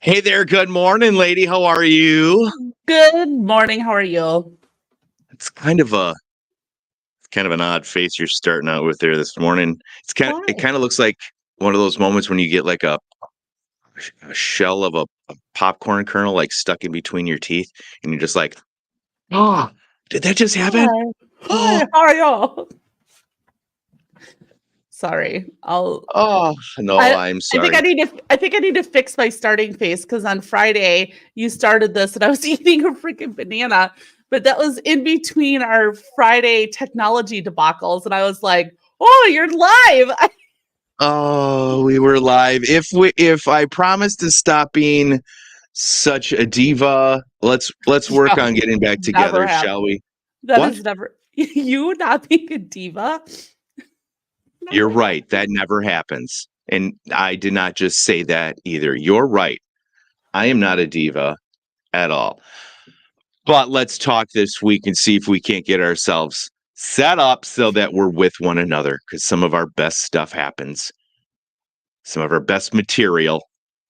Hey there, good morning, lady. How are you? Good morning. How are you? It's kind of an odd face you're starting out with there this morning. It Why? kind of looks like one of those moments when you get like a shell of a popcorn kernel like stuck in between your teeth, and you're just like, oh, did that just happen? Hi. Oh, Hi. How are you? Sorry. I'll. oh, no, I. I'm I think I sorry. need to. I think I need to fix my starting face because on Friday you started this and I was eating a freaking banana, but that was in between our Friday technology debacles, and I was like, "Oh, you're live." Oh, we were live. If I promise to stop being such a diva, let's work No, on getting back never together, have. shall we? That What? is never. You not being a diva. You're Never right. happened. That never happens. And I did not just say that either. You're right. I am not a diva at all. But let's talk this week and see if we can't get ourselves set up so that we're with one another because some of our best stuff happens. Some of our best material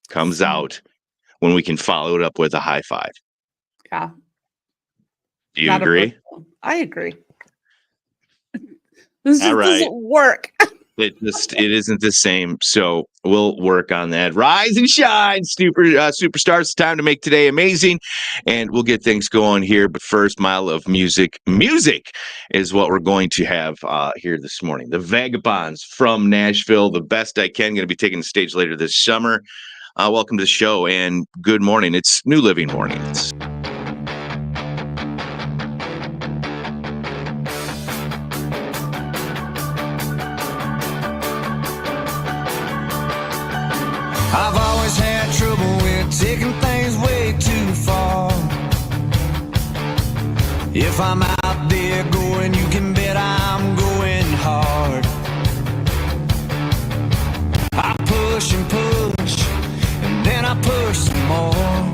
comes out when we can follow it up with a high five. Yeah. Do you Not a agree? virtual. I agree. This All just right. doesn't work. It isn't the same, so we'll work on that. Rise and shine, superstars! It's time to make today amazing, and we'll get things going here. But first, mile of music. Music is what we're going to have here this morning. The Vagabonds from Nashville, the best I can. Going to be taking the stage later this summer. Welcome to the show, and good morning. It's New Living Mornings. I've always had trouble with taking things way too far. If I'm out there going, you can bet I'm going hard. I push and push, and then I push some more.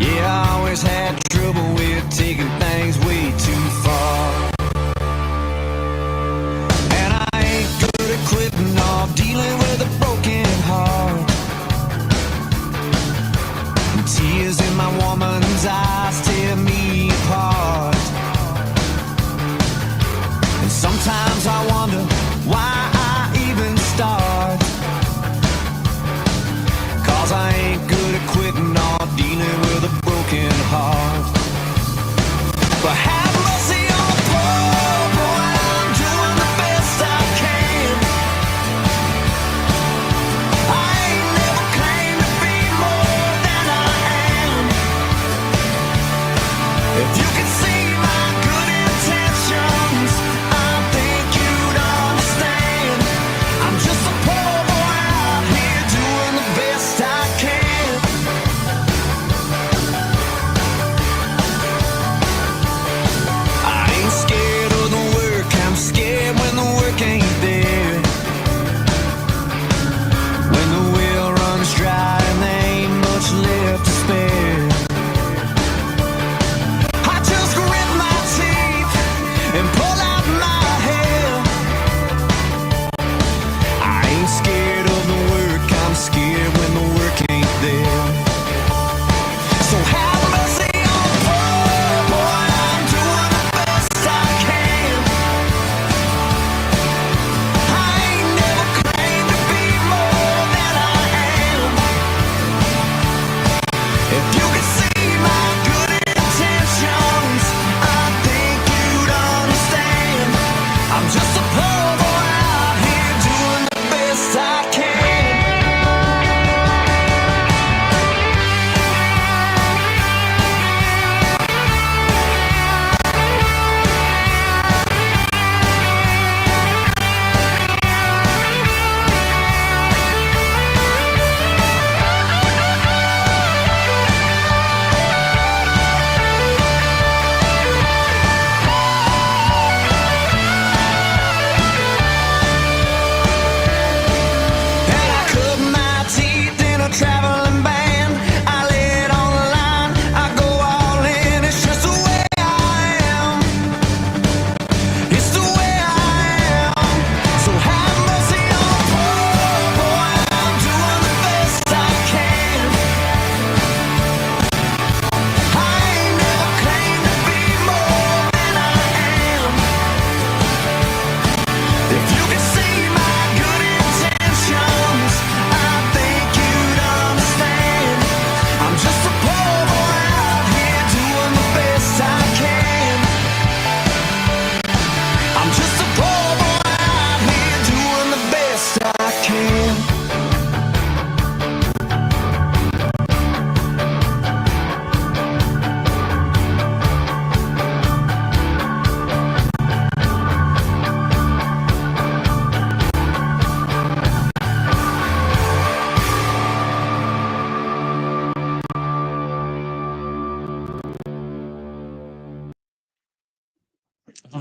Yeah, I always had trouble with taking things way too far. And I ain't good at quitting or dealing with a broken heart. And tears in my woman's eyes tear me apart. And sometimes I wonder why I even start. 'Cause I ain't good at quitting or dealing with a broken heart. But have mercy on the poor boy, I'm doing the best I can. I ain't never claimed to be more than I am. If you could see my good intentions, I think you'd understand.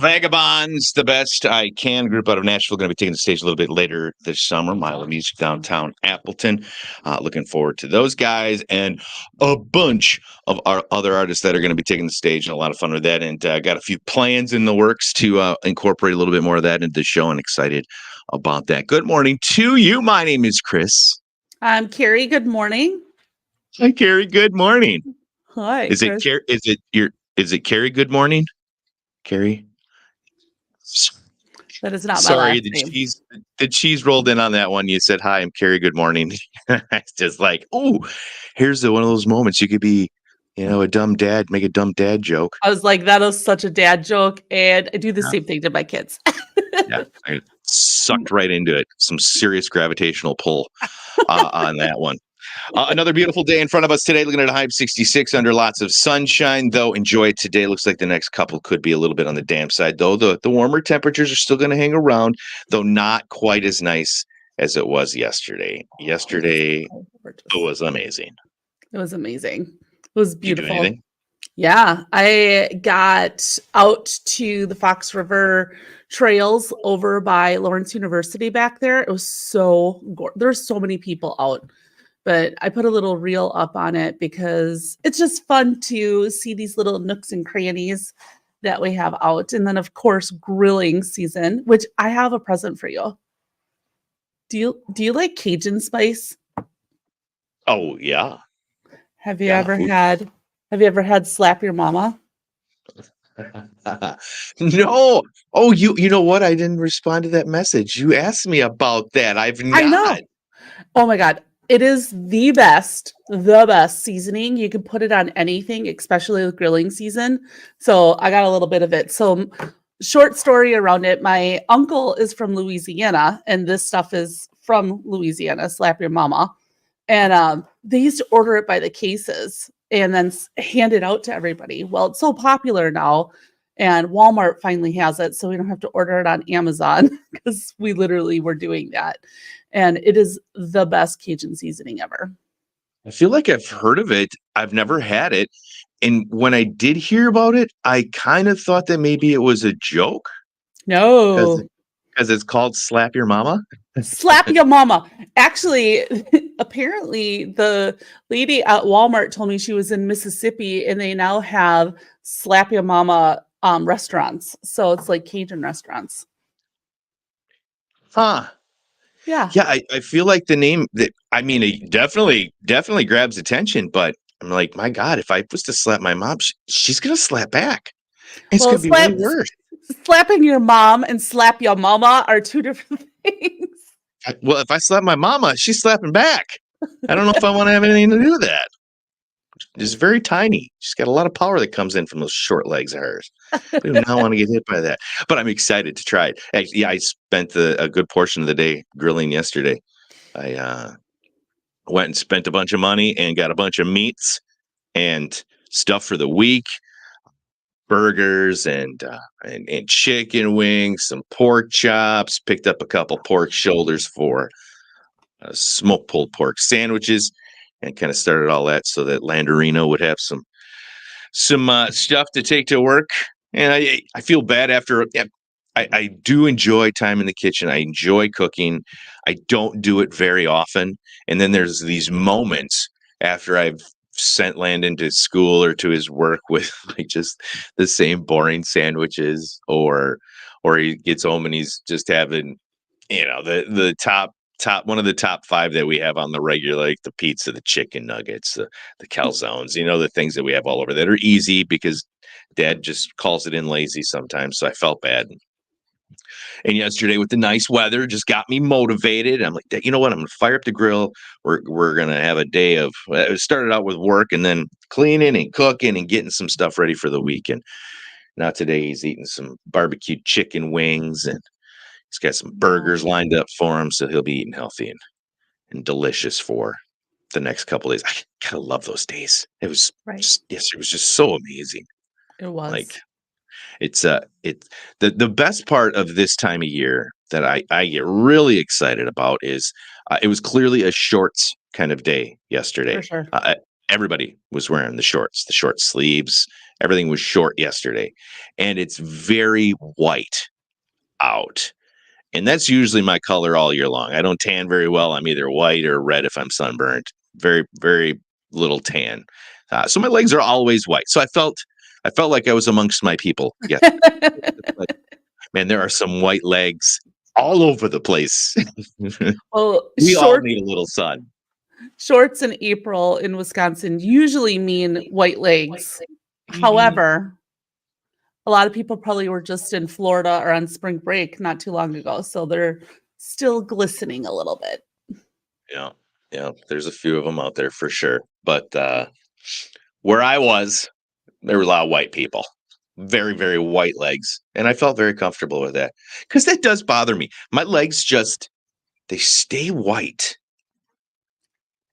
Vagabonds, the best I can group out of Nashville, going to be taking the stage a little bit later this summer. Mile of Music downtown Appleton. Looking forward to those guys and a bunch of our other artists that are going to be taking the stage, and a lot of fun with that. And got a few plans in the works to incorporate a little bit more of that into the show, and excited about that. Good morning to you. My name is Chris. I'm Carrie. Good morning. Hi, Carrie. Good morning. Hi. Is it Carrie? Is it Carrie? Good morning, Carrie. That is not my Sorry, last name. the cheese rolled in on that one. You said, "Hi, I'm Carrie. Good morning." It's just like, oh, here's one of those moments you could be, a dumb dad, make a dumb dad joke. I was like, that is such a dad joke, and I do the Yeah. same thing to my kids. Yeah, I sucked right into it. Some serious gravitational pull on that one. Another beautiful day in front of us today. Looking at a high of 66 under lots of sunshine, though. Enjoy it today. Looks like the next couple could be a little bit on the damp side, though. The warmer temperatures are still going to hang around, though not quite as nice as it was yesterday. Yesterday, it was amazing. It was amazing. It was Did you do beautiful. anything? Yeah, I got out to the Fox River trails over by Lawrence University back there. It was so there's so many people out. But I put a little reel up on it because it's just fun to see these little nooks and crannies that we have out. And then, of course, grilling season, which I have a present for you. Do you like Cajun spice? Oh, yeah. Have you Yeah, ever food. had Slap Your Mama? No. Oh, you know what? I didn't respond to that message. You asked me about that. I've not. I know. Oh my God. It is the best seasoning. You can put it on anything, especially with grilling season. So I got a little bit of it. So short story around it. My uncle is from Louisiana, and this stuff is from Louisiana, Slap Your Mama. And they used to order it by the cases and then hand it out to everybody. Well, it's so popular now, and Walmart finally has it, so we don't have to order it on Amazon because we literally were doing that. And it is the best Cajun seasoning ever. I feel like I've heard of it. I've never had it. And when I did hear about it, I kind of thought that maybe it was a joke No. because it's called Slap Your Mama. Slap Your Mama. Actually, apparently the lady at Walmart told me she was in Mississippi and they now have Slap Your Mama restaurants. So it's like Cajun restaurants. Huh. Yeah. Yeah, I feel like the name that it definitely grabs attention, but I'm like, my God, if I was to slap my mom, she's gonna slap back. It's Well, gonna be way worse. slapping your mom and slap your mama are two different things. Well, if I slap my mama, she's slapping back. I don't know if I want to have anything to do with that. She's very tiny. She's got a lot of power that comes in from those short legs of hers. I do not want to get hit by that. But I'm excited to try it. Actually, yeah, I spent a good portion of the day grilling yesterday. I went and spent a bunch of money and got a bunch of meats and stuff for the week. Burgers and chicken wings, some pork chops, picked up a couple pork shoulders for smoked pulled pork sandwiches, and kind of started all that so that Landerino would have some stuff to take to work. And I feel bad after. I do enjoy time in the kitchen. I enjoy cooking. I don't do it very often. And then there's these moments after I've sent Landon to school or to his work with like just the same boring sandwiches, or he gets home and he's just having, the top one of the top 5 that we have on the regular, like the pizza, the chicken nuggets, the calzones, the things that we have all over that are easy because Dad just calls it in lazy sometimes. So I felt bad. And yesterday with the nice weather just got me motivated. I'm like, you know what? I'm going to fire up the grill. We're going to have a day of, it started out with work and then cleaning and cooking and getting some stuff ready for the weekend. Now today he's eating some barbecued chicken wings and he's got some burgers lined up for him. So he'll be eating healthy and delicious for the next couple of days. I kind of love those days. It was it was just so amazing. It was. Like, it's the best part of this time of year that I get really excited about is it was clearly a shorts kind of day yesterday. For sure. Everybody was wearing the short sleeves Everything was short yesterday, and it's very white out. And that's usually my color all year long. I don't tan very well. I'm either white or red if I'm sunburned. Very, very little tan. So my legs are always white. So I felt like I was amongst my people. Yeah, man, there are some white legs all over the place. Well, We all need a little sun. shorts in April in Wisconsin usually mean white legs. However, a lot of people probably were just in Florida or on spring break not too long ago, so they're still glistening a little bit. Yeah, there's a few of them out there for sure. But where I was, there were a lot of white people, very, very white legs. And I felt very comfortable with that because that does bother me. My legs they stay white.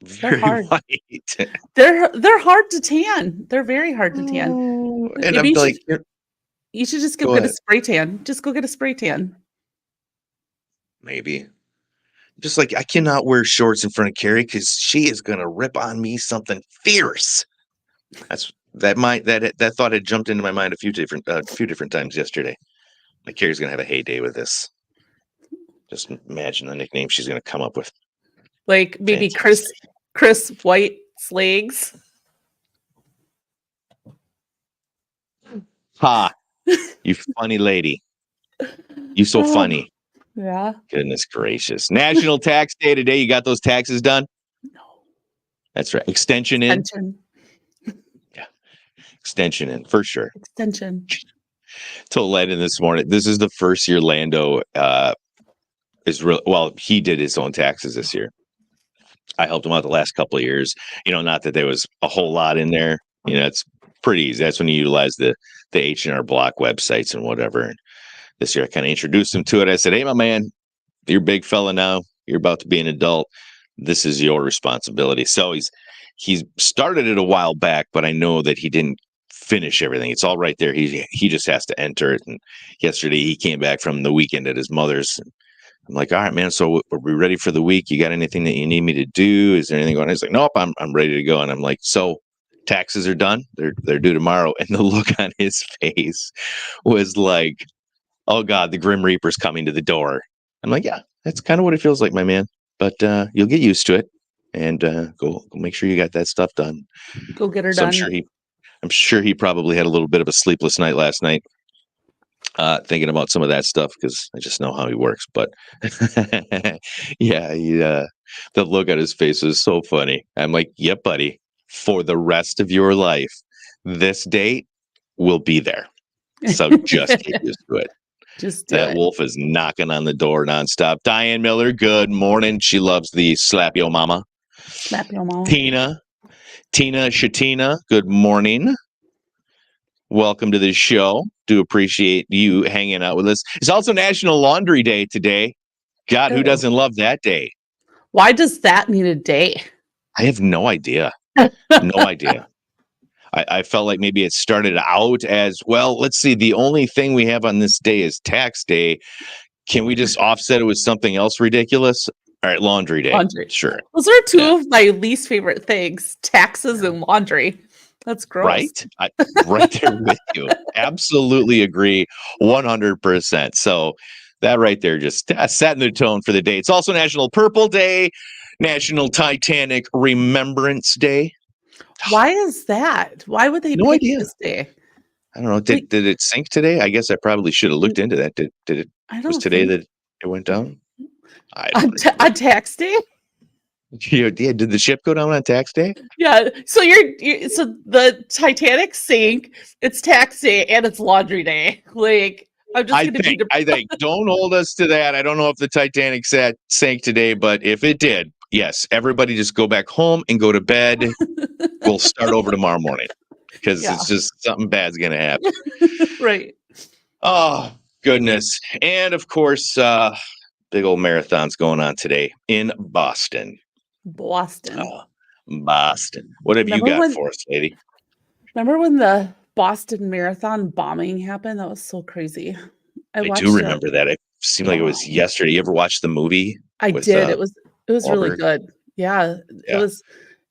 Very hard. white. They're hard to tan. They're very hard to tan. And Maybe I'm like, you should just Go go get a ahead. spray tan. Just go get a spray tan. maybe. Just like I cannot wear shorts in front of Carrie because she is gonna rip on me something fierce. That thought had jumped into my mind a few different times yesterday. Like Carrie's gonna have a heyday with this. Just imagine the nickname she's gonna come up with. Like maybe Fantastic. Chris White's legs. Ha! You funny lady. You so Oh. funny. Yeah. Goodness gracious. National Tax Day today. You got those taxes done? No. That's right. Extension in. Extension in for sure. Extension. Told Landon this morning. This is the first year Lando is real. Well, he did his own taxes this year. I helped him out the last couple of years. Not that there was a whole lot in there. It's pretty easy. That's when you utilize the H&R Block websites and whatever. And this year I kind of introduced him to it. I said, "Hey, my man, you're a big fella now. You're about to be an adult. This is your responsibility." So he's started it a while back, but I know that he didn't finish everything. It's all right there. He just has to enter it. And yesterday he came back from the weekend at his mother's. And I'm like, "All right, man. So are we ready for the week? You got anything that you need me to do? Is there anything going on?" He's like, "Nope, I'm ready to go." And I'm like, "So taxes are done? They're due tomorrow." And the look on his face was like, "Oh God, the Grim Reaper's coming to the door." I'm like, "Yeah, that's kind of what it feels like, my man. But you'll get used to it, and go make sure you got that stuff done." Go get her So done. I'm sure he probably had a little bit of a sleepless night last night, thinking about some of that stuff because I just know how he works. But yeah, the look on his face was so funny. I'm like, "Yep, buddy. For the rest of your life, this date will be there. So just get used to it." Just do That it. wolf is knocking on the door nonstop. Diane Miller, good morning. She loves the slap yo mama. Slap your mom. Tina Shatina, good morning. Welcome to the show. Do appreciate you hanging out with us. It's also National Laundry Day today. God, who Oh. doesn't love that day? Why does that need a day? I have no idea. No idea. I felt like maybe it started out as, well, let's see, the only thing we have on this day is tax day. Can we just offset it with something else ridiculous? All right, laundry day. Laundry. Sure. Those are two Yeah. of my least favorite things: taxes and laundry. That's gross. Right? Right there with you. Absolutely agree 100%. So that right there just setting the tone for the day. It's also National Purple Day, National Titanic Remembrance Day. Why is that? Why would they No pick idea. this day? I don't know. Did it sink today? I guess I probably should have looked into that. Did it I was don't today think that it went down? I on, don't know. on tax day. Yeah, did the ship go down on tax day? Yeah. So so the Titanic sank. It's tax day and it's laundry day. Like I'm just I gonna be think don't hold us to that. I don't know if the Titanic sank today, but if it did, yes, everybody just go back home and go to bed. We'll start over tomorrow morning because Yeah. it's just something bad's gonna happen. right. Oh goodness. And of course, big old marathons going on today in Boston. Boston. Boston. What have you Remember got when- for us, lady? Remember when the Boston Marathon bombing happened? That was so crazy. I watched do it. remember that. It seemed like it was yesterday. You ever watch the movie? I with, did. It was really Wahlberg? good. Yeah, Yeah.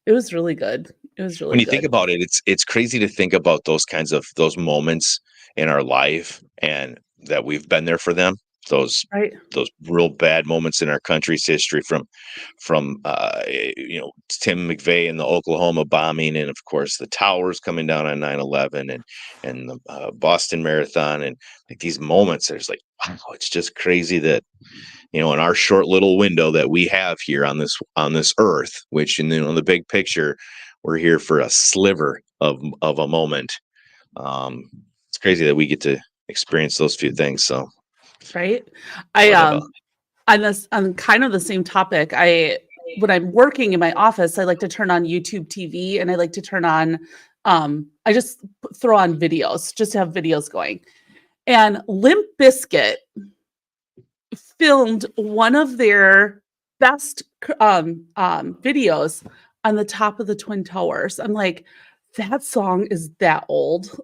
it was really good. It was really When you good. think about it, it's crazy to think about those moments in our life and that we've been there for them. Those Right. those real bad moments in our country's history from Tim McVeigh and the Oklahoma bombing, and of course the towers coming down on 9/11 and the Boston Marathon, and like these moments. There's like, wow, it's just crazy that in our short little window that we have here on this earth, which in the big picture, we're here for a sliver of a moment. It's crazy that we get to experience those few things. So Right. I whatever. on kind of the same topic. When I'm working in my office, I like to turn on YouTube TV and I like to turn on I just throw on videos just to have videos going. And Limp Bizkit filmed one of their best videos on the top of the Twin Towers. I'm like, that song is that old.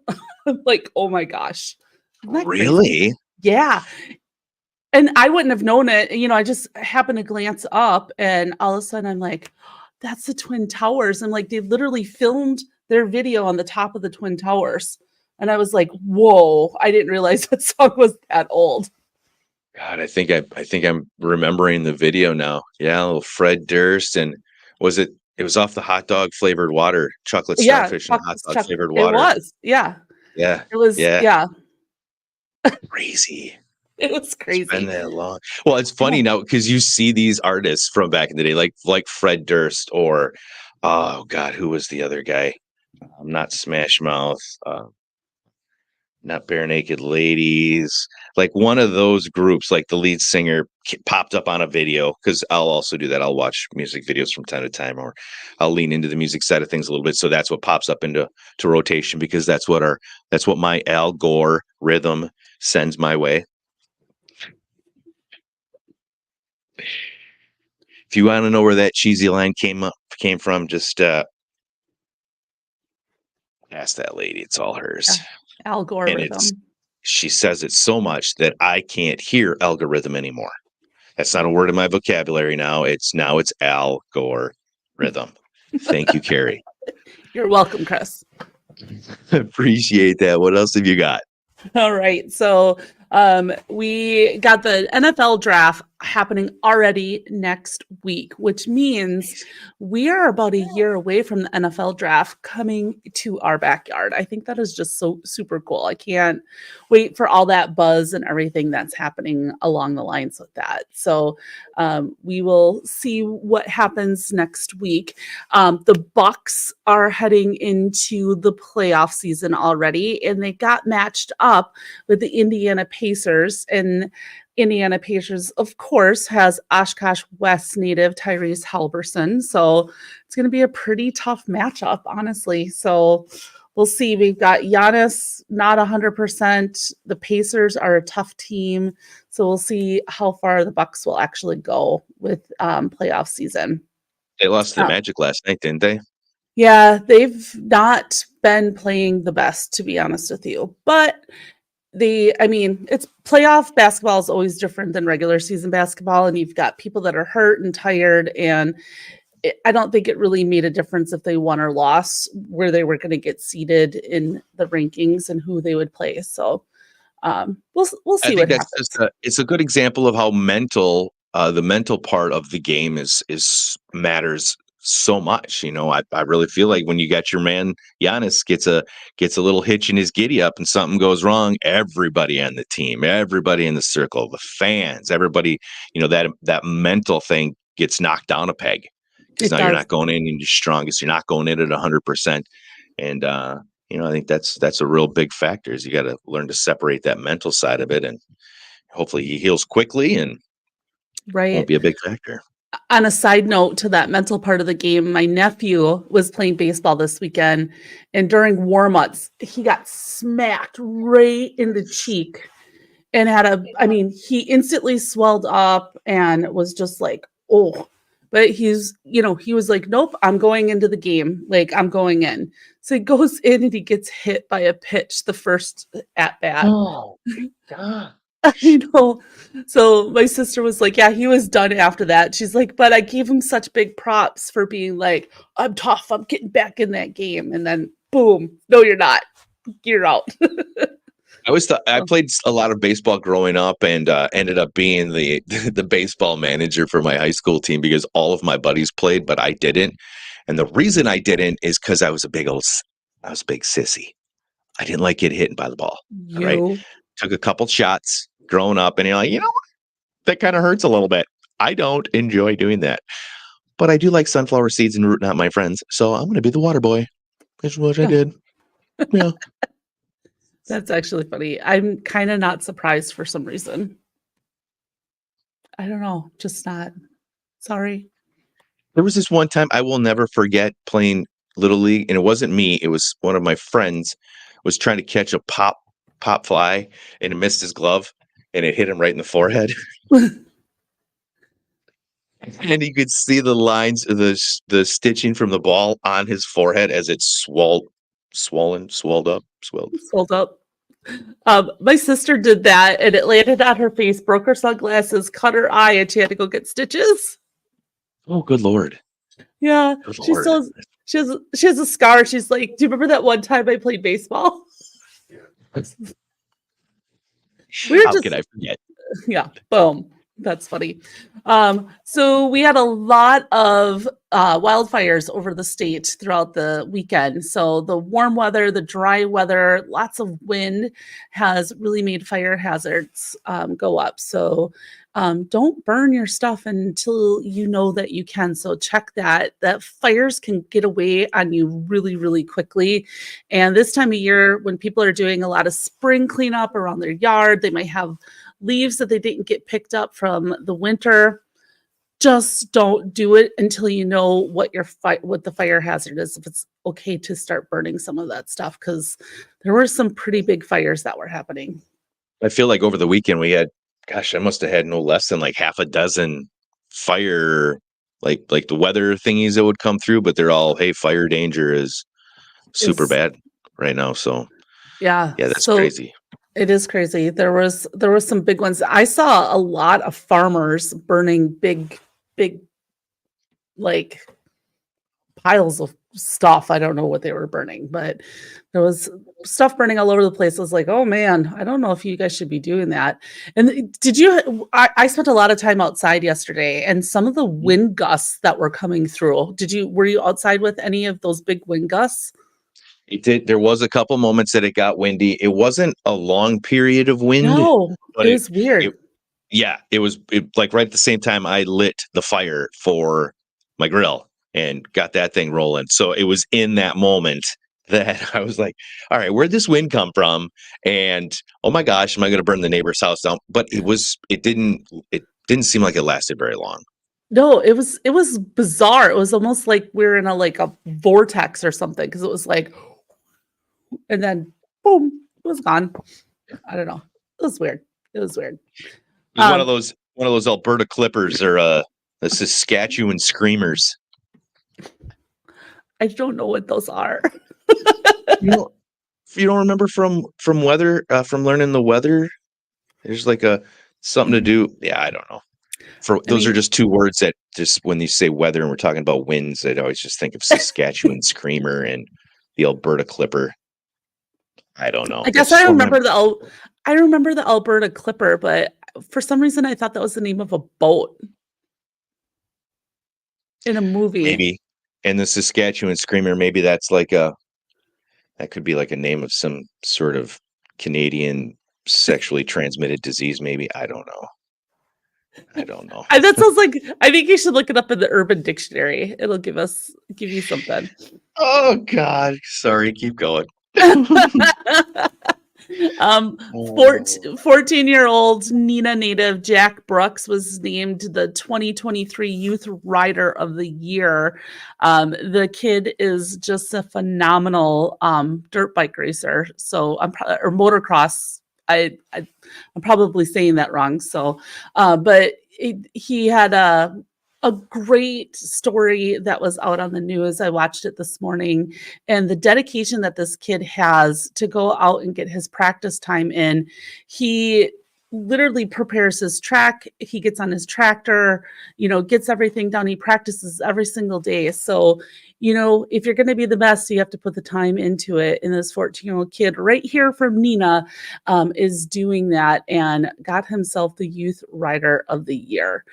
I'm like, oh my gosh. Isn't that crazy? Really? Yeah. And I wouldn't have known it. I just happened to glance up and all of a sudden I'm like, that's the Twin Towers. I'm like, they literally filmed their video on the top of the Twin Towers. And I was like, whoa, I didn't realize that song was that old. God, I think I'm remembering the video now. Yeah, little Fred Durst, and was it? It was off the hot dog flavored water, chocolate Yeah, starfish and hot dog flavored it water. was. Yeah. Yeah, It was, yeah, yeah, crazy. it was It's crazy. been that long. Well, it's funny now because you see these artists from back in the day, like Fred Durst, or oh God, who was the other guy? Not Smash Mouth. Not Bare Naked Ladies, like one of those groups, like the lead singer popped up on a video, because I'll also do that. I'll watch music videos from time to time, or I'll lean into the music side of things a little bit. So that's what pops up into rotation, because that's what my Al Gore rhythm sends my way. If you want to know where that cheesy line came from, just ask that lady. It's all hers. Al Gore And rhythm. she says it so much that I can't hear algorithm anymore. That's not a word in my vocabulary now. It's Al Gore rhythm. Thank you, Carrie. You're welcome, Chris. Appreciate that. What else have you got? All right. So we got the NFL draft happening already next week, which means we are about a year away from the NFL draft coming to our backyard. I think that is just so super cool. I can't wait for all that buzz and everything that's happening along the lines with that. So we will see what happens next week. The Bucks are heading into the playoff season already, and they got matched up with the Indiana Pacers. And Indiana Pacers, of course, has Oshkosh West native Tyrese Halverson. So it's going to be a pretty tough matchup, honestly. So we'll see. We've got Giannis not 100%. The Pacers are a tough team. So we'll see how far the Bucks will actually go with playoff season. They lost to the Magic last night, didn't they? Yeah, they've not been playing the best, to be honest with you. But it's playoff basketball is always different than regular season basketball. And you've got people that are hurt and tired. And I don't think it really made a difference if they won or lost, where they were going to get seated in the rankings and who they would play. So we'll see what happens. It's a good example of how the mental part of the game is matters so much. I really feel like when you got your man Giannis gets a little hitch in his giddy up and something goes wrong, everybody on the team, everybody in the circle, the fans, everybody, that mental thing gets knocked down a peg, because now you're not going in and you're strongest. You're not going in at 100%. And I think that's a real big factor, is you got to learn to separate that mental side of it, and hopefully he heals quickly and won't be a big factor. On a side note to that mental part of the game, my nephew was playing baseball this weekend, and during warmups, he got smacked right in the cheek and he instantly swelled up and was just like, oh, but he was like, nope, I'm going into the game. Like, I'm going in. So he goes in and he gets hit by a pitch the first at bat. Oh, God. You know, so my sister was like, yeah, he was done after that. She's like, but I gave him such big props for being like, I'm tough, I'm getting back in that game. And then boom, no, you're not. You're out. I always thought I So, played a lot of baseball growing up, and ended up being the the baseball manager for my high school team because all of my buddies played, but I didn't. And the reason I didn't is because I was a big sissy. I didn't like getting hit by the ball. All right, you, took a couple shots growing up, and you're like, you know what? That kind of hurts a little bit. I don't enjoy doing that, but I do like sunflower seeds and rooting out my friends. So I'm going to be the water boy. That's what I yeah, did. Yeah. that's actually funny. I'm kind of not surprised for some reason. I don't know, just not. Sorry. There was this one time I will never forget playing Little League, and it wasn't me. It was one of my friends was trying to catch a pop fly, and it missed his glove, and it hit him right in the forehead. And you could see the lines of the stitching from the ball on his forehead as it swelled up. Sold up. My sister did that and it landed on her face, broke her sunglasses, cut her eye, and she had to go get stitches. Oh, good Lord. Yeah, Good she Lord. still she has a scar. She's like, do you remember that one time I played baseball? We were How just could I forget? yeah, boom. That's funny. So we had a lot of wildfires over the state throughout the weekend. So the warm weather, the dry weather, lots of wind has really made fire hazards go up. So don't burn your stuff until you know that you can. So check that fires can get away on you really, really quickly. And this time of year, when people are doing a lot of spring cleanup around their yard, they might have leaves that they didn't get picked up from the winter. Just don't do it until you know what what the fire hazard is, if it's okay to start burning some of that stuff, because there were some pretty big fires that were happening. I feel like over the weekend we had, gosh, I must have had no less than like half a dozen fire, like the weather thingies that would come through, but they're all, hey, fire danger is super Is bad right now. So yeah, yeah, that's so crazy. it is crazy. There was some big ones. I saw a lot of farmers burning big like piles of stuff. I don't know what they were burning, but there was stuff burning all over the place. I was like, oh man, I don't know if you guys should be doing that. And did you? I spent a lot of time outside yesterday, and some of the wind gusts that were coming through. Were you outside with any of those big wind gusts? It did. There was a couple moments that it got windy. It wasn't a long period of wind, No, but it was weird. yeah, it was like right at the same time I lit the fire for my grill and got that thing rolling. So it was in that moment that I was like, all right, where'd this wind come from? And oh my gosh, am I going to burn the neighbor's house down? But it didn't seem like it lasted very long. No, it was bizarre. It was almost like we're in a vortex or something, because it was like, and then boom, it was gone. I don't know. It was weird. It was weird. It was Um, one of those Alberta Clippers or the Saskatchewan Screamers. I don't know what those are. You know, if you don't remember from weather from learning the weather, there's like a something to do. Yeah, I don't know. For I those are mean, just two words that just when you say weather and we're talking about winds, I'd always just think of Saskatchewan Screamer and the Alberta Clipper. I don't know. I guess It's I so mem- remember the Alberta Clipper, but for some reason I thought that was the name of a boat in a movie. maybe. And the Saskatchewan Screamer, maybe that could be like a name of some sort of Canadian sexually transmitted disease. Maybe I don't know. I don't know. That sounds like, I think you should look it up in the Urban Dictionary. It'll give you something. Oh God, sorry. Keep going. um Oh. 14-year-old Neenah native Jack Brooks was named the 2023 Youth Rider of the Year. The kid is just a phenomenal dirt bike racer. So or motocross. I'm probably saying that wrong. So, but he had a great story that was out on the news. I watched it this morning, and the dedication that this kid has to go out and get his practice time in. He literally prepares his track. He gets on his tractor, gets everything done. He practices every single day. So, if you're going to be the best, you have to put the time into it. And this 14-year-old kid right here from Neenah is doing that and got himself the Youth Rider of the Year.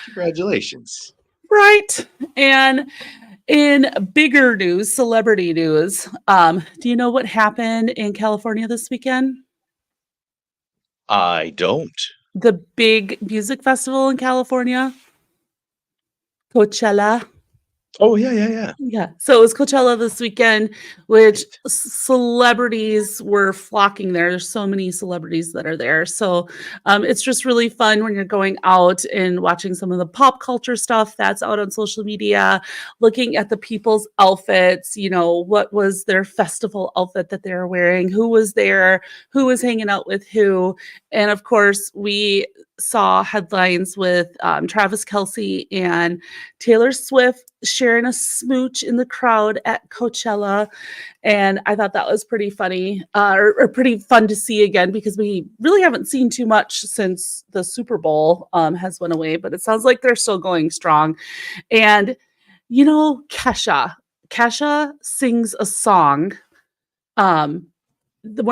Congratulations. Right. And in bigger news, celebrity news, do you know what happened in California this weekend? I don't. The big music festival in California, Coachella. Oh, yeah. Yeah. So it was Coachella this weekend, which celebrities were flocking there. There's so many celebrities that are there. So it's just really fun when you're going out and watching some of the pop culture stuff that's out on social media, looking at the people's outfits, what was their festival outfit that they're wearing, who was there, who was hanging out with who. And of course, we saw headlines with Travis Kelce and Taylor Swift sharing a smooch in the crowd at Coachella. And I thought that was pretty funny or pretty fun to see again, because we really haven't seen too much since the Super Bowl has went away, but it sounds like they're still going strong. And, Kesha sings a song. One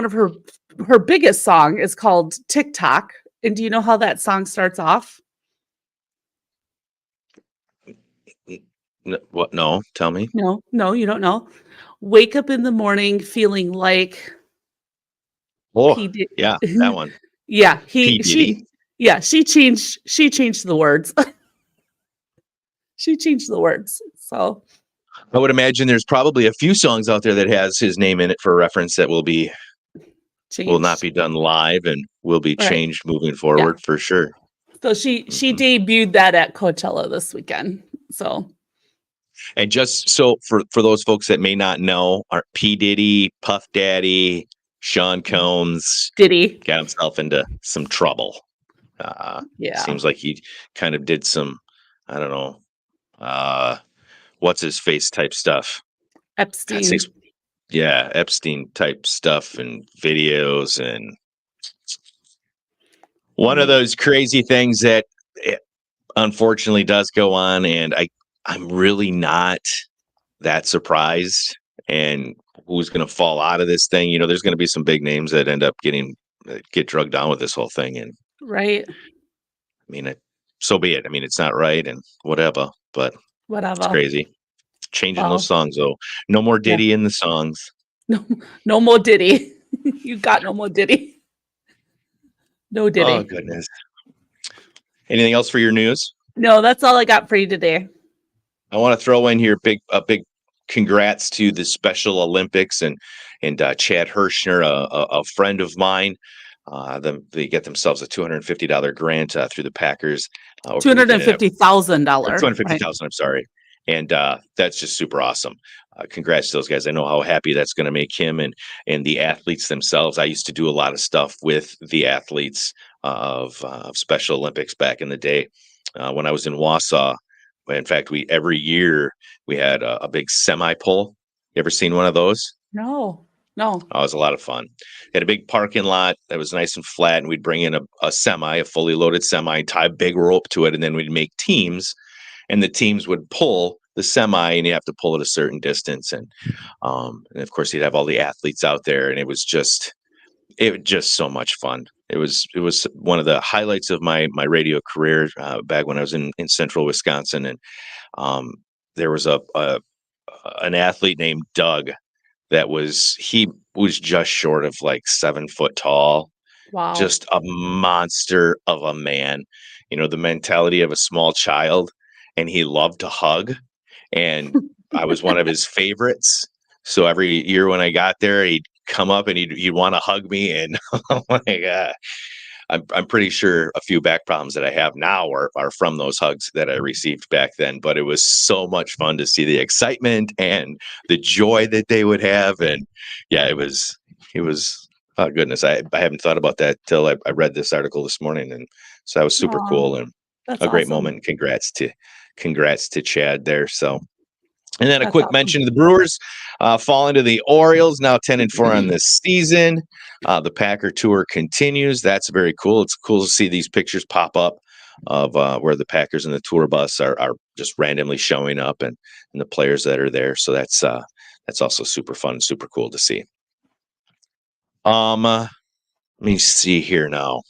of her biggest song is called TikTok. And do you know how that song starts off? What? No, tell me. No, you don't know. Wake up in the morning feeling like Oh, yeah, that one. Yeah, P. Diddy? she changed the words. She changed the words. So I would imagine there's probably a few songs out there that has his name in it for reference that will not be done live and will be changed moving forward for sure. So she debuted that at Coachella this weekend. So, and just so for those folks that may not know, our P. Diddy, Puff Daddy, Sean Combs, Diddy got himself into some trouble. Seems like he kind of did some, I don't know, what's his face type stuff. Epstein. Epstein type stuff and videos, and one of those crazy things that unfortunately does go on. And I'm really not that surprised. And who's going to fall out of this thing? There's going to be some big names that end up get drugged down with this whole thing. And right. I mean, so be it. I mean, it's not right and whatever, but it's crazy. Changing those songs, though. No more Diddy in the songs. No more Diddy. You got no more Diddy. No Diddy. Oh, goodness. Anything else for your news? No, that's all I got for you today. I want to throw in here a big congrats to the Special Olympics and Chad Hirschner, a friend of mine. They get themselves a $250 grant through the Packers. $250,000. $250,000. I'm sorry. And that's just super awesome. Congrats to those guys. I know how happy that's going to make him and the athletes themselves. I used to do a lot of stuff with the athletes of Special Olympics back in the day when I was in Wausau. In fact, every year we had a big semi pull. You ever seen one of those? No. Oh, it was a lot of fun. Had a big parking lot that was nice and flat, and we'd bring in a fully loaded semi, tie a big rope to it, and then we'd make teams. And the teams would pull the semi, and you have to pull it a certain distance. And of course, you'd have all the athletes out there, and it was just so much fun. It was one of the highlights of my radio career back when I was in central Wisconsin. And there was an athlete named Doug he was just short of like 7 foot tall. Wow. Just a monster of a man. The mentality of a small child. And he loved to hug, and I was one of his favorites. So every year when I got there, he'd come up and he'd want to hug me. And oh my God, I'm pretty sure a few back problems that I have now are from those hugs that I received back then. But it was so much fun to see the excitement and the joy that they would have. And yeah, it was oh goodness. I haven't thought about that till I read this article this morning. And so that was super cool and a great moment. Congrats to Chad there. So And then a That's quick awesome. mention to the Brewers falling to the Orioles, now 10-4 on this season. The Packer tour continues. That's very cool. It's cool to see these pictures pop up of where the Packers and the tour bus are just randomly showing up, and the players that are there. So that's also super fun and super cool to see. Let me see here now.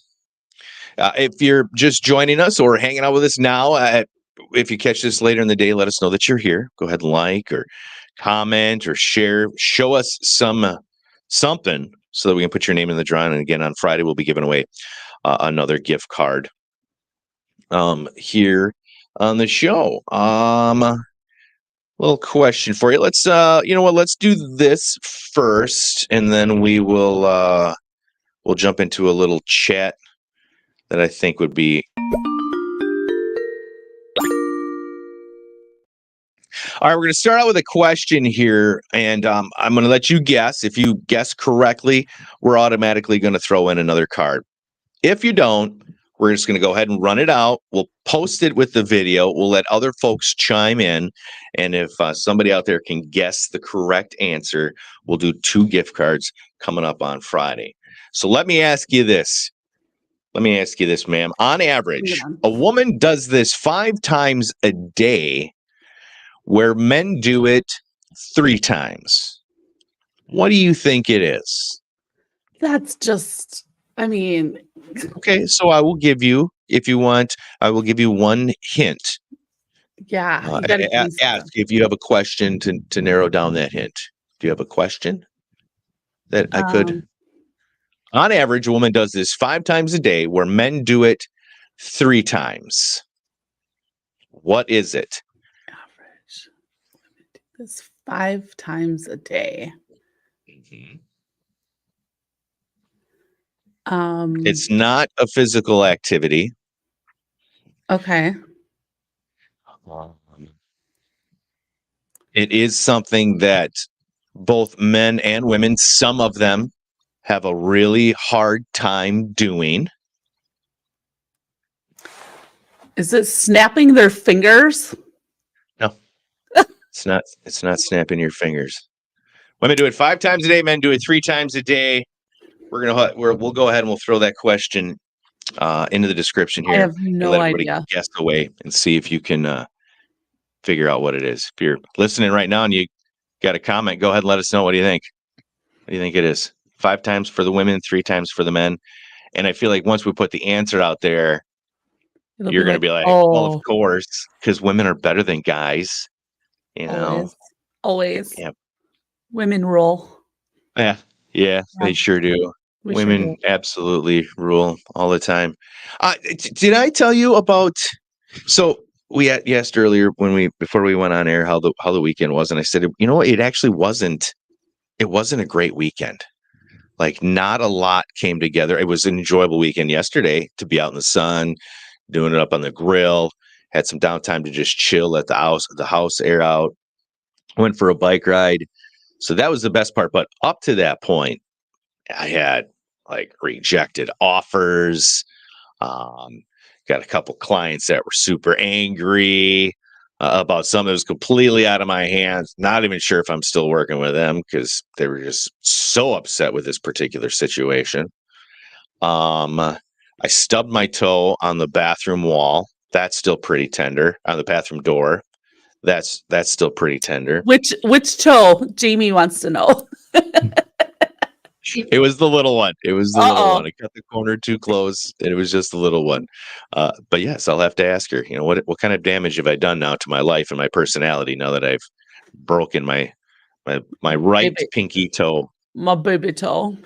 If you're just joining us or hanging out with us now, if you catch this later in the day, let us know that you're here. Go ahead and like or comment or share. Show us something so that we can put your name in the drawing. And again, on Friday, we'll be giving away another gift card here on the show. Little question for you. Let's let's do this first, and then we'll jump into a little chat that I think would be. All right, we're going to start out with a question here, and I'm going to let you guess. If you guess correctly, we're automatically going to throw in another card. If you don't, we're just going to go ahead and run it out. We'll post it with the video. We'll let other folks chime in, and if somebody out there can guess the correct answer, we'll do 2 gift cards coming up on Friday. So let me ask you this. Ma'am. On average, a woman does this 5 times a day, where men do it 3 times. What do you think it is? That's just, I mean. Okay, so I will give you, if you want, I will give you one hint. Yeah. Ask if you have a question to narrow down that hint. Do you have a question that I could? On average, a woman does this 5 times a day, where men do it 3 times. What is it? Average. Women do this 5 times a day. It's not a physical activity. Okay. It is something that both men and women, some of them, have a really hard time doing. Is it snapping their fingers? No. It's not snapping your fingers. Women do it 5 times a day, men do it 3 times a day. We'll go ahead and we'll throw that question into the description here. I have no idea. Guess away and see if you can figure out what it is. If you're listening right now and you got a comment, go ahead and let us know. What do you think? What do you think it is? 5 times for the women, 3 times for the men. And I feel like once we put the answer out there, you're going to be like, well, of course, because women are better than guys. You know, always. Yeah. Women rule. Yeah, they sure do. Women absolutely rule all the time. Did I tell you about? So we asked earlier before we went on air how the weekend was, and I said, you know what? It actually wasn't. It wasn't a great weekend. Like, not a lot came together. It was an enjoyable weekend yesterday to be out in the sun, doing it up on the grill. Had some downtime to just chill at the house, air out. Went for a bike ride. So that was the best part. But up to that point, I had like rejected offers. Got a couple clients that were super angry about something that was completely out of my hands. Not even sure if I'm still working with them because they were just so upset with this particular situation. I stubbed my toe on the bathroom wall. That's still pretty tender. On the bathroom door. That's still pretty tender. Which toe? Jamie wants to know. It was the little one. Little one. I cut the corner too close, and it was just the little one. But yes, I'll have to ask her. You know, what kind of damage have I done now to my life and my personality now that I've broken my right pinky toe? My baby toe.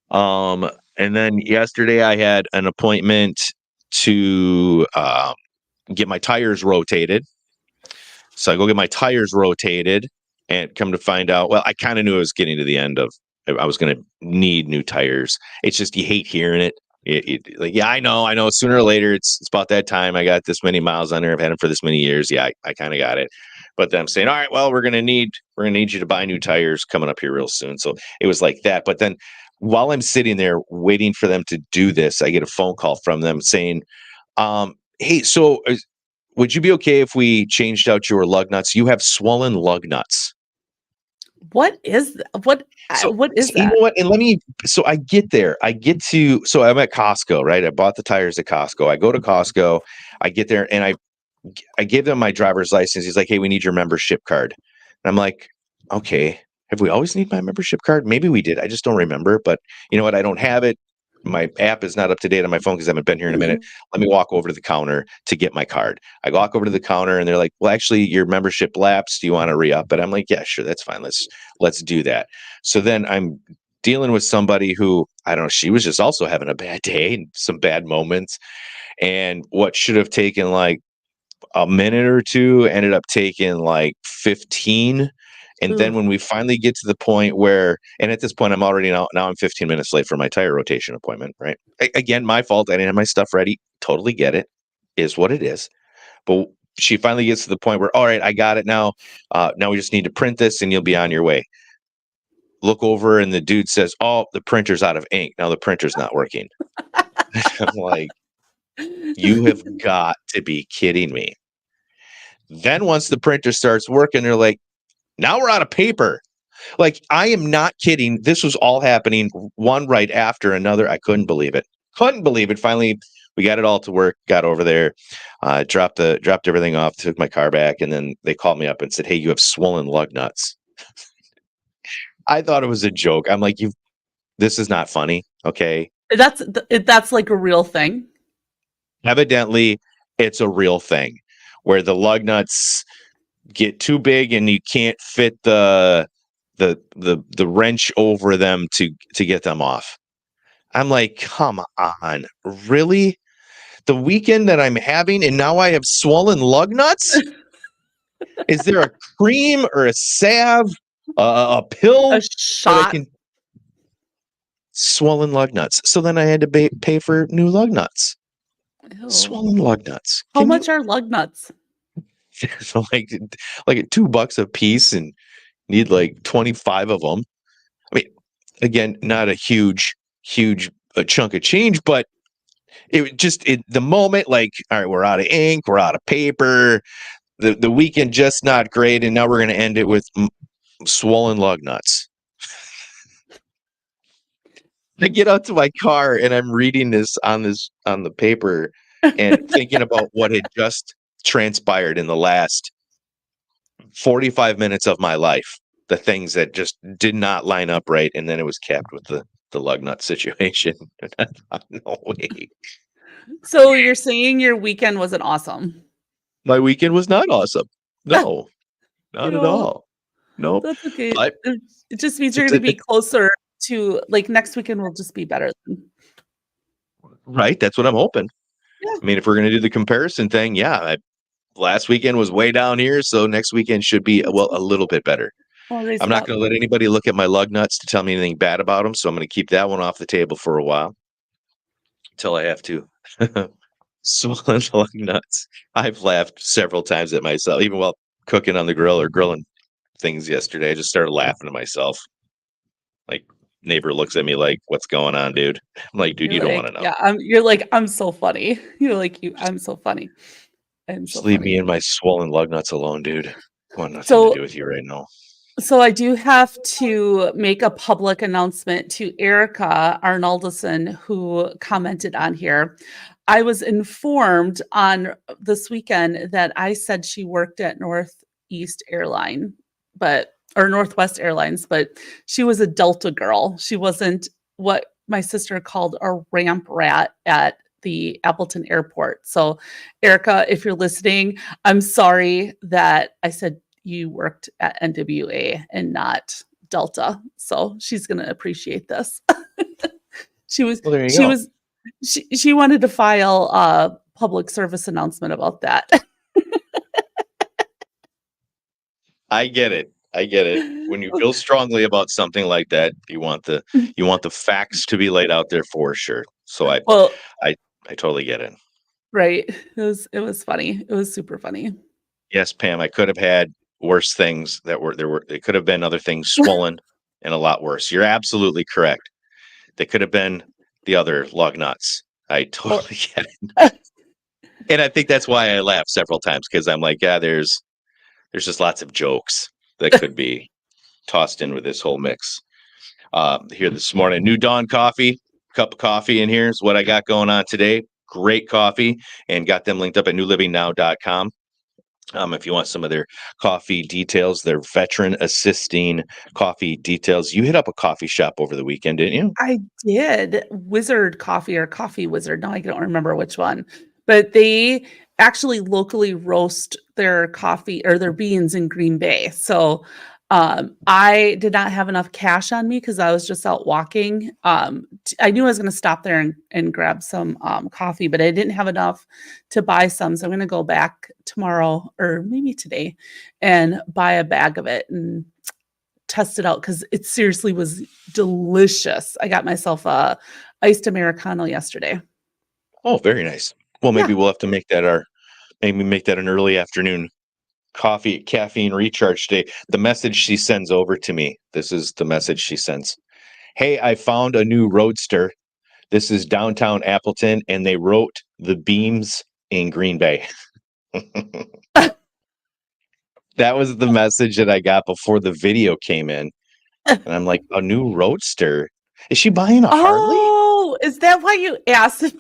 And then yesterday I had an appointment to get my tires rotated. So I go get my tires rotated, and come to find out, well, I kind of knew I was getting to the end of. I was going to need new tires. It's just, you hate hearing it. Like, yeah, I know. Sooner or later, it's about that time. I got this many miles on there. I've had them for this many years. Yeah, I kind of got it. But then I'm saying, all right, well, we're going to need you to buy new tires coming up here real soon. So it was like that. But then while I'm sitting there waiting for them to do this, I get a phone call from them saying, hey, so would you be okay if we changed out your lug nuts? You have swollen lug nuts. What is what? So, What is you know that? what? And so I get there. So I'm at Costco, right? I bought the tires at Costco. I go to Costco. I get there and I give them my driver's license. He's like, hey, we need your membership card. And I'm like, okay, have we always need my membership card? Maybe we did. I just don't remember. But you know what? I don't have it. My app is not up to date on my phone because I haven't been here in a minute. Let me walk over to the counter to get my card. I walk over to the counter and they're like, well, actually, your membership lapsed. Do you want to re-up it? I'm like, yeah, sure, that's fine. Let's do that. So then I'm dealing with somebody who, I don't know, she was just also having a bad day and some bad moments. And what should have taken like a minute or two ended up taking like 15. And then Ooh. when we finally get to the point where, and at this point, I'm already now I'm 15 minutes late for my tire rotation appointment, right? Again, my fault. I didn't have my stuff ready. Totally get it. Is what it is. But she finally gets to the point where, all right, I got it now. Now we just need to print this and you'll be on your way. Look over and the dude says, oh, the printer's out of ink. Now the printer's not working. I'm like, you have got to be kidding me. Then once the printer starts working, they're like, now we're out of paper. Like, I am not kidding. This was all happening one right after another. I couldn't believe it. Couldn't believe it. Finally, we got it all to work, got over there, dropped everything off, took my car back, and then they called me up and said, hey, you have swollen lug nuts. I thought it was a joke. I'm like, this is not funny. Okay. That's like a real thing. Evidently, it's a real thing where the lug nuts get too big and you can't fit the wrench over them to get them off. I'm like, come on, really? The weekend that I'm having and now I have swollen lug nuts? Is there a cream or a salve, a pill A that I shot. can swollen lug nuts? So then I had to pay for new lug nuts. Ew. Swollen lug nuts. How Can much are lug nuts? so like $2 a piece and need like 25 of them. I mean, again, not a huge chunk of change, but it just the moment, like, all right, we're out of ink, we're out of paper, the weekend just not great, and now we're going to end it with swollen lug nuts. I get out to my car and I'm reading this on the paper and thinking about what had just transpired in the last 45 minutes of my life, the things that just did not line up right, and then it was capped with the lug nut situation. No way. So you're saying your weekend wasn't awesome? My weekend was not awesome. No, not at No. all. Nope. That's okay. But It just means you're going to be closer to, like, next weekend will just be better. right, that's what I'm hoping. Yeah. I mean, if we're going to do the comparison thing, yeah, last weekend was way down here, so next weekend should be, well, a little bit better. I'm not going to let anybody look at my lug nuts to tell me anything bad about them, so I'm going to keep that one off the table for a while until I have to. Swollen lug nuts. I've laughed several times at myself, even while cooking on the grill or grilling things yesterday. I just started laughing at myself. Like, neighbor looks at me like, "What's going on, dude?" I'm like, "Dude, you don't want to know." Yeah, you're like, I'm so funny. You're like, I'm so funny. Just leave me and my swollen lug nuts alone, dude. I want nothing to do with you right now. So I do have to make a public announcement to Erica Arnoldson, who commented on here. I was informed on this weekend that I said she worked at Northwest Airlines, but she was a Delta girl. She wasn't what my sister called a ramp rat at the Appleton Airport. So, Erica, if you're listening, I'm sorry that I said you worked at NWA and not Delta. So she's going to appreciate this. She wanted to file a public service announcement about that. I get it. When you feel strongly about something like that, you want the facts to be laid out there for sure. So I totally get it. Right. It was funny. It was super funny. Yes, Pam, I could have had worse things it could have been other things swollen and a lot worse. You're absolutely correct. They could have been the other lug nuts. I totally get it. And I think that's why I laughed several times because I'm like, yeah, there's just lots of jokes that could be tossed in with this whole mix. Here this morning, New Dawn coffee, cup of coffee in here is what I got going on today. Great coffee, and got them linked up at newlivingnow.com. If you want some of their coffee details, their veteran assisting coffee details. You hit up a coffee shop over the weekend, didn't you? I did. Wizard Coffee or Coffee Wizard. No, I don't remember which one. But they actually locally roast their coffee or their beans in Green Bay. So I did not have enough cash on me because I was just out walking. I knew I was going to stop there and grab some coffee, but I didn't have enough to buy some. So I'm going to go back tomorrow or maybe today and buy a bag of it and test it out because it seriously was delicious. I got myself a iced Americano yesterday. Oh, very nice. Well, maybe we'll have to make that an early afternoon coffee caffeine recharge day. The message she sends over to me. This is the message she sends. Hey, I found a new Roadster. This is downtown Appleton, and they wrote the beams in Green Bay. That was the message that I got before the video came in. And I'm like, a new Roadster? Is she buying a Harley? Oh, is that why you asked?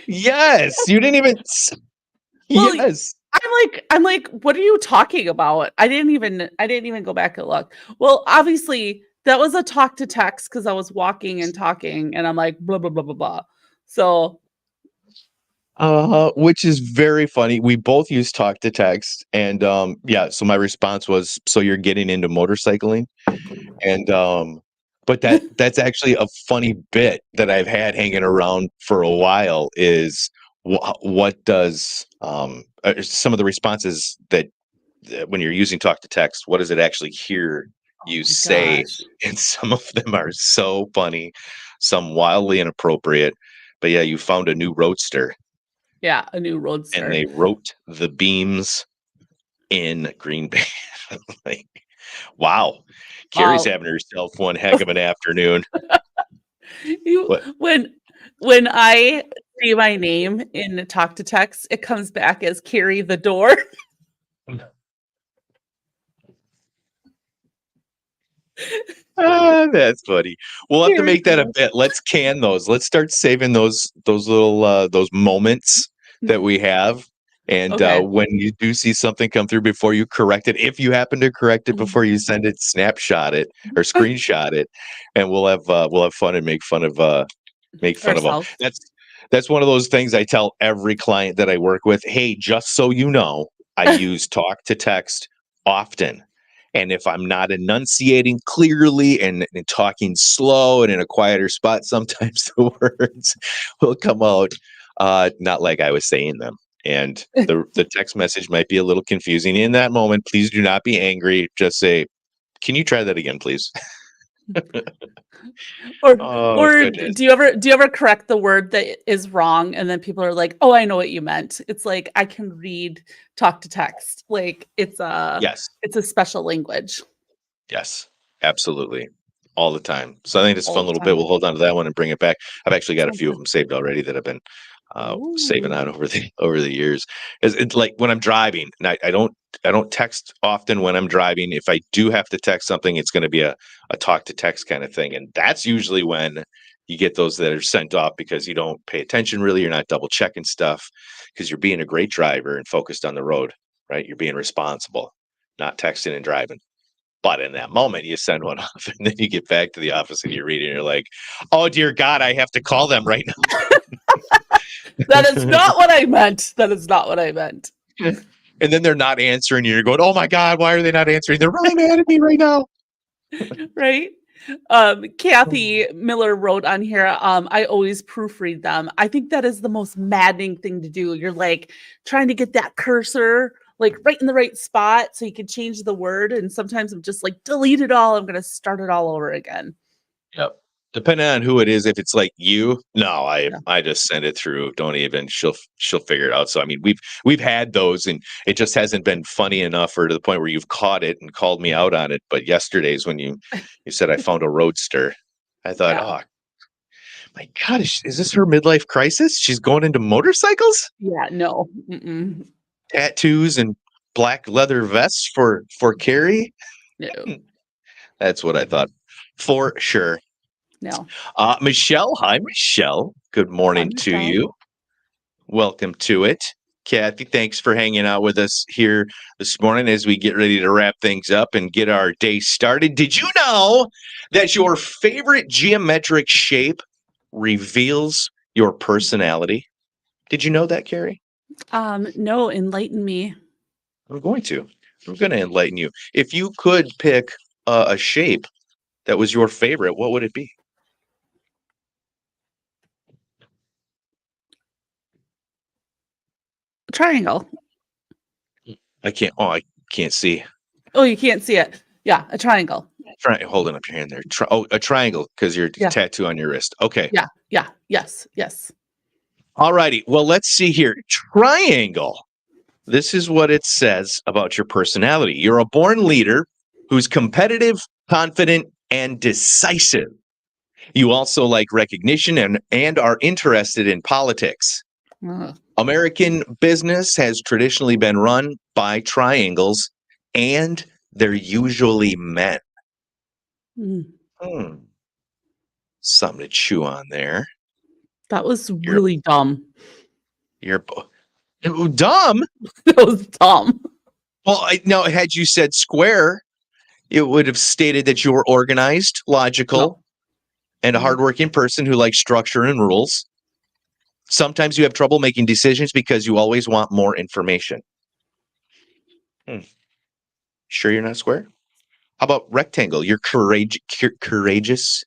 Yes. You didn't even. Well, Yes. I'm like, what are you talking about? I didn't even go back and look. Well, obviously that was a talk to text because I was walking and talking, and I'm like, blah blah blah blah blah. So, Which is very funny. We both use talk to text, and so my response was, "So you're getting into motorcycling?" And but that's actually a funny bit that I've had hanging around for a while. Is what does some of the responses that when you're using talk to text, what does it actually hear you say? gosh. And some of them are so funny, some wildly inappropriate. But yeah, you found a new Roadster, Yeah, a new and Roadster. they wrote the beams in Green Bay. Like, wow, Carrie's Wow. having herself one heck of an afternoon. What? When I see my name in talk to text, it comes back as Carrie the door. That's funny. We'll have to Carrie make the that a door. bit. Let's can those. Let's start saving those little those moments that we have. And Okay. when you do see something come through before you correct it, if you happen to correct it before you send it, snapshot it or screenshot it, and we'll have fun and make fun of them. Ourselves. That's one of those things I tell every client that I work with. Hey, just so you know, I use talk to text often. And if I'm not enunciating clearly and talking slow and in a quieter spot, sometimes the words will come out not like I was saying them. And the text message might be a little confusing. In that moment, please do not be angry. Just say, "Can you try that again, please?" Oh, Or goodness. do you ever correct the word that is wrong and then people are like, "Oh, I know what you meant." It's like I can read talk to text. Like it's a Yes. special language Yes, absolutely. All the time. So I think it's a all fun the little bit. time. We'll hold on to that one and bring it back. I've actually got a Sounds few of good. them saved already that I've been saving on Ooh. over the years. It's like when I'm driving, and I don't text often when I'm driving. If I do have to text something, it's going to be a talk to text kind of thing, and that's usually when you get those that are sent off because you don't pay attention really. You're not double checking stuff because you're being a great driver and focused on the road, right? You're being responsible, not texting and driving. But in that moment, you send one off, and then you get back to the office and you read it, and you're like, "Oh dear God, I have to call them right That is not what I meant. That is not what I meant. now." And then they're not answering you. You're going, "Oh my God, why are they not answering? They're really mad at me right now." Right? Kathy Miller wrote on here, I always proofread them. I think that is the most maddening thing to do. You're like trying to get that cursor like right in the right spot so you can change the word. And sometimes I'm just like, delete it all. I'm going to start it all over again. Yep. Depending on who it is, if it's like you, no, Yeah. I just send it through. Don't even. She'll figure it out. So I mean, we've had those, and it just hasn't been funny enough, or to the point where you've caught it and called me out on it. But yesterday's when you said I found a Roadster, I thought, Yeah. oh, My God, is this her midlife crisis? She's going into motorcycles, Yeah, no. Mm-mm. tattoos, and black leather vests for Carrie. No. That's what I thought for sure. No. Michelle, hi Michelle. Good morning to Michelle. you. Welcome to it. Kathy, thanks for hanging out with us here this morning as we get ready to wrap things up and get our day started. Did you know that your favorite geometric shape reveals your personality? Did you know that, Carrie? No, enlighten me. I'm going to enlighten you. If you could pick a shape that was your favorite, what would it be? Triangle. I can't see. Oh, you can't see it. Yeah, a triangle. Try holding up your hand there. A triangle because your Yeah. tattoo on your wrist. Okay. Yeah. Yeah. Yes. Yes. All righty. Well, let's see here. Triangle. This is what it says about your personality. You're a born leader who's competitive, confident, and decisive. You also like recognition and are interested in politics. Ugh. American business has traditionally been run by triangles, and they're usually men. Mm. Something to chew on there. That was really dumb. You're dumb. That was dumb. Well, now, had you said square, it would have stated that you were organized, logical, and a No. hardworking person who likes structure and rules. Sometimes you have trouble making decisions because you always want more information. Sure you're not square? How about rectangle? You're courageous,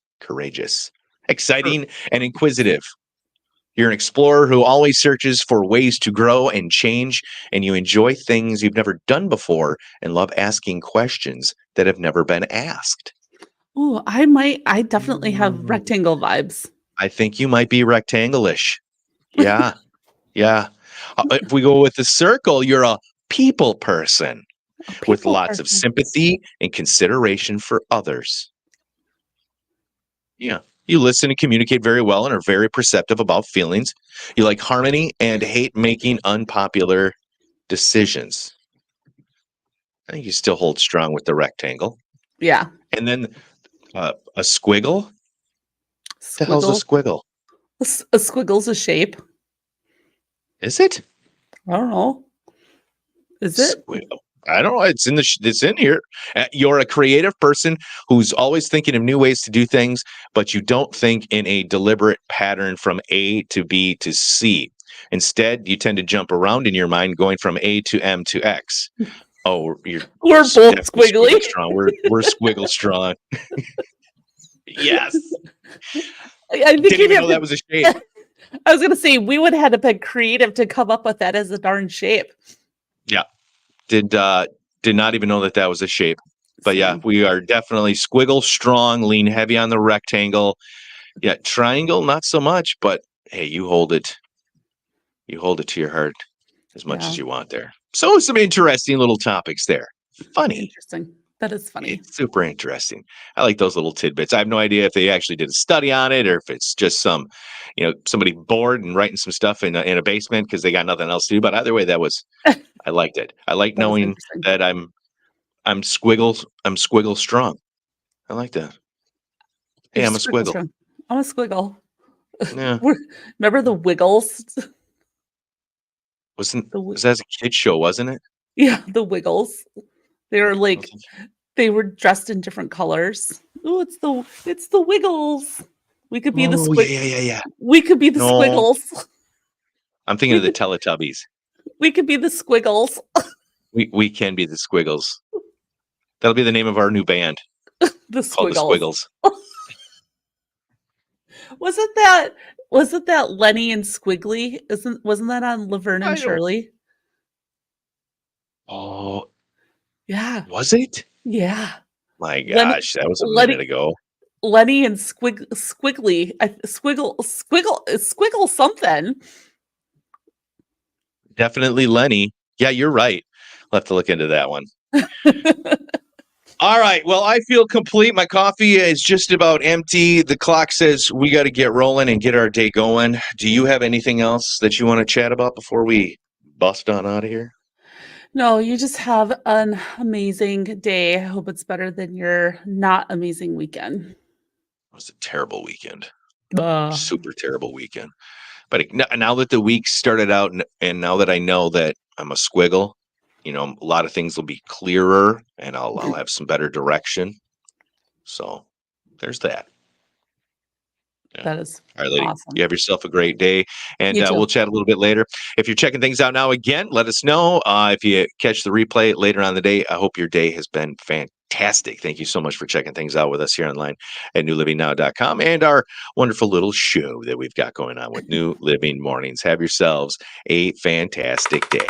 exciting, and inquisitive. You're an explorer who always searches for ways to grow and change, and you enjoy things you've never done before and love asking questions that have never been asked. Oh, I definitely have rectangle vibes. I think you might be rectangle-ish. Yeah. Yeah. If we go with the circle, you're a people person with People lots of person. sympathy and consideration for others. Yeah. You listen and communicate very well and are very perceptive about feelings. You like harmony and hate making unpopular decisions. I think you still hold strong with the rectangle. Yeah. And then a squiggle. What the hell's a Squiggle. squiggle? A squiggle's a shape. Is it? I don't know. Is it? Squiggle. I don't know. It's in it's in here. You're a creative person who's always thinking of new ways to do things, but you don't think in a deliberate pattern from A to B to C. Instead, you tend to jump around in your mind, going from A to M to X. Oh, We're both squiggly. Strong. We're squiggle strong. Yes. I think Didn't you'd even have know to- that was a shape. I was gonna say we would have had to be creative to come up with that as a darn shape. Yeah. Did not even know that was a shape. But yeah, we are definitely squiggle strong, lean heavy on the rectangle. Yeah, triangle, not so much, but hey, you hold it. You hold it to your heart as much as you want there. So some interesting little topics there. Funny. Interesting. That is funny. It's super interesting. I like those little tidbits. I have no idea if they actually did a study on it or if it's just some, somebody bored and writing some stuff in a basement because they got nothing else to do. But either way, I liked it. I like knowing that I'm squiggle strong. I like that. Hey, I'm a squiggle. I'm a squiggle. Yeah. Remember the Wiggles? Was that as a kid's show, wasn't it? Yeah, the Wiggles. They were like they were dressed in different colors. Oh, it's the Wiggles. We could be the squiggles. Yeah. We could be the squiggles. I'm thinking of the Teletubbies. We could be the squiggles. We can be the squiggles. That'll be the name of our new band. The Called the Squiggles. Wasn't that Lenny and Squiggly? Wasn't that on Laverne and Shirley? Oh, yeah. Was it? Yeah. My gosh, that was a minute ago. Lenny and Squiggly, squiggle something. Definitely Lenny. Yeah, you're right. We'll have to look into that one. All right. Well, I feel complete. My coffee is just about empty. The clock says we got to get rolling and get our day going. Do you have anything else that you want to chat about before we bust on out of here? No, you just have an amazing day. I hope it's better than your not amazing weekend. It was a terrible weekend. Ugh. Super terrible weekend. But now that the week started out and now that I know that I'm a squiggle, a lot of things will be clearer and I'll have some better direction. So there's that. Yeah. That is All right, lady. awesome. You have yourself a great day, and You too. we'll chat a little bit later. If you're checking things out now again, let us know. If you catch the replay later on in the day, I hope your day has been fantastic. Thank you so much for checking things out with us here online at newlivingnow.com and our wonderful little show that we've got going on with New Living Mornings. Have yourselves a fantastic day.